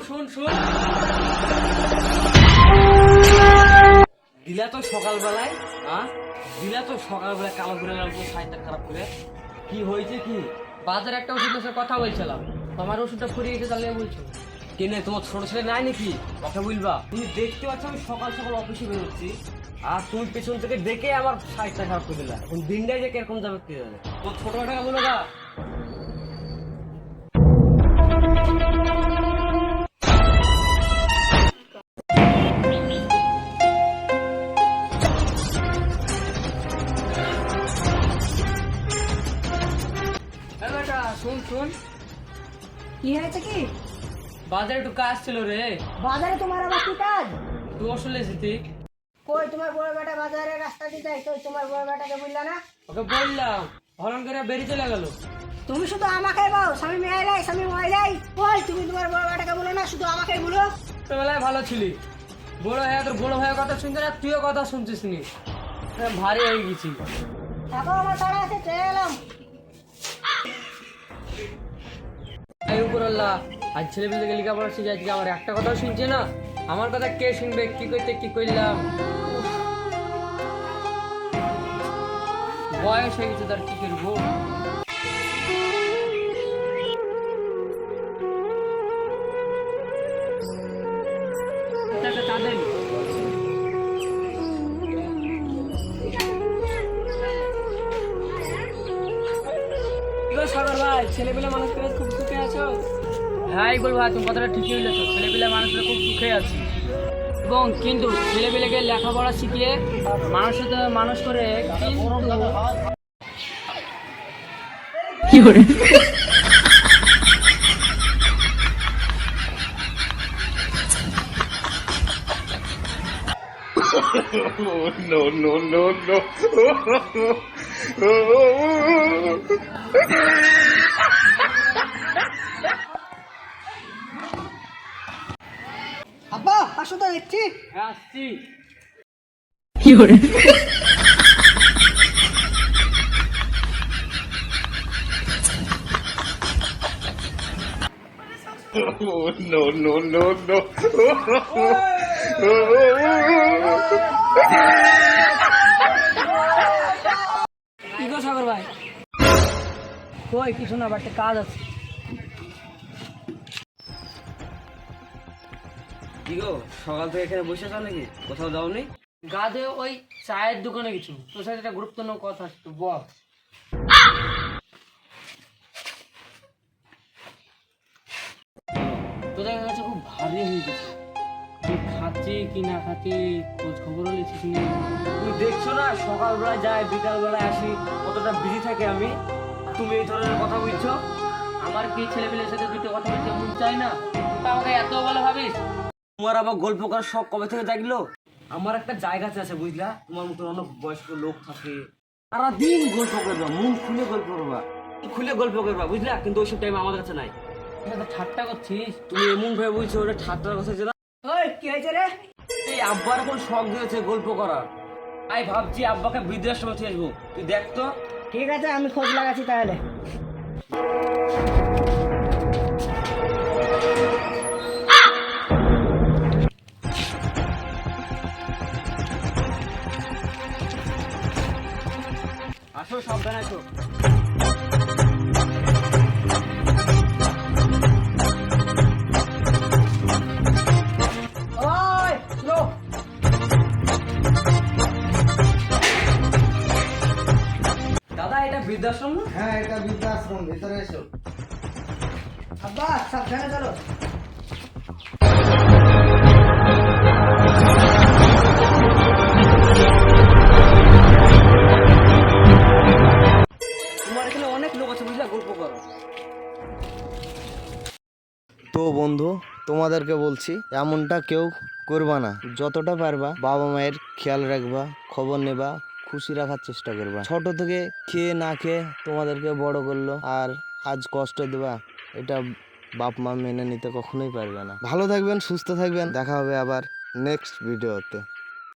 শুন দিলা তো সকালবেলায় কালো করে সাইডটা খারাপ করে। কি হয়েছে কি? বাজারে একটা ওষুধের সাথে কথা বলছিলাম, তোমার ওষুধটা ফুরিয়ে গেছে, তাহলে বলছো কেনে তোমার ছোট ছেলে নাই নাকি? কথা বলবা। তুমি দেখতে পাচ্ছ আমি সকাল সকাল অফিসে বেরোচ্ছি, আর তুমি পেছন থেকে দেখে আমার সাইডটা খারাপ করে দিলা। এখন দিনটাই যে কিরকম যাবে কে জানে। তোর ছোট টাকা বলো না। শুন, কি হয়েছে কি? বাজারে একটু কাজ ছিল রে। বাজারে তোমার আবার কি কাজ? তুই আসলে যেতি। কই তোমার বড় বেটা বাজারে রাস্তা দিয়ে যায়, কই তোমার বড় বেটাকে বললা না? ওকে বললাম, হরণ করে বেরিয়ে চলে গেল। তুমি শুধু আমাকে বল, স্বামী মহিলাই কই তুমি তোমার বড় বেটাকে বলো না, শুধু আমাকে বলো। ছোটবেলায় ভালো ছিলি, বড় হয়ে তোর বড় ভাইয়ের কথা শুনতে না, তুইও কথা শুনছিস নি। ভারী হয়ে গেছি। থাকো, আমার তাড়া আছে, চলে এলাম। এই উপরওয়ালা, আজ ছেলেপেলেকে লেখাপড়া শিখে আজকে আমার একটা কথাও শুনছে না। আমার কথা কে শুনবে? কি করতে কি করলাম, বয়স হয়ে গেছে, তার কি করবো। তাদের সাগর ভাই, ছেলেপেলে মানুষ করে খুব সুখে আছো? হ্যাঁ বল ভাই, তুমি কথাটা ঠিকই বলেছ, ছেলেপেলে মানুষরা খুব সুখে আছে। এবং কিন্তু ছেলেপেলেকে লেখাপড়া শিখিয়ে মানুষ করে কি করে no. আব্বা আসো তো দেখছি। আসছি। কি করে? No. কি গো সাগর ভাই? কই কিছু না, বাড়িতে কাজ আছে। কি গো, সকাল থেকে এখানে বসে আছো নাকি? কোথাও যাওনি? গাদে ওই চায়ের দোকানে কিছু, তোর সাথে একটা গুরুত্বপূর্ণ কথা একটু বল। তোদের কাছে খুব ভারী হয়ে গেছে, তুই খাচ্ছি কি না খাচ্ছি খোঁজ খবরও লিখিস নি। তুমি দেখছো না সকালবেলা যাই বিকালবেলায় আসি, কতটা বিজি থাকে আমি। তুমি এই ধরনের কথা বলছো? আমার কি ছেলেপেলের সাথে দুটো কথা বলতে মন চাই না? তুই আমাকে এত ভালো ভাবিস? তোমার আবার গল্প করার শখ কবে থেকে জাগলো? আমার একটা জায়গা আছে বুঝলা, তোমার মতো অনেক বয়স্ক লোক থাকে, সারাদিন গল্প করবা, মন খুলে গল্প করবা, বুঝলা? কিন্তু ওইসব টাইম আমাদের কাছে নাই। তুই তো ঠাট্টা করছিস। তুমি এমন ভাবে বলছো, ওটা ঠাট্টার কথা ছিল। ওই কি হয়েছে রে? এই আব্বার এখন শখ দিয়েছে গল্প করার, তাই ভাবছি আব্বাকে বৃদ্ধাশ্রমে থেকে আসবো। তুই দেখ তো। ঠিক আছে, আমি খোঁজ লাগাচ্ছি তাহলে। আসো, সাবধানে আসো। ওই লো, দাদা, এটা বৃদ্ধাশ্রম না? হ্যাঁ, এটা বৃদ্ধাশ্রম, ভিতরে এসো। আব্বা সাবধানে চলো। তোমার এখানে অনেক লোক আছে বুঝলা, গল্প করো। তো বন্ধু, তোমাদেরকে বলছি এমনটা কেউ করবা না। যতটা পারবা বাবা মায়ের খেয়াল রাখবা, খবর নেবা, খুশি রাখার চেষ্টা করবা। ছোট থেকে খেয়ে না খেয়ে তোমাদেরকে বড় করলো, আর আজ কষ্ট দেবা, এটা বাপ মা মেনে নিতে কখনোই পারবে না। ভালো থাকবেন, সুস্থ থাকবেন, দেখা হবে আবার নেক্সট ভিডিওতে।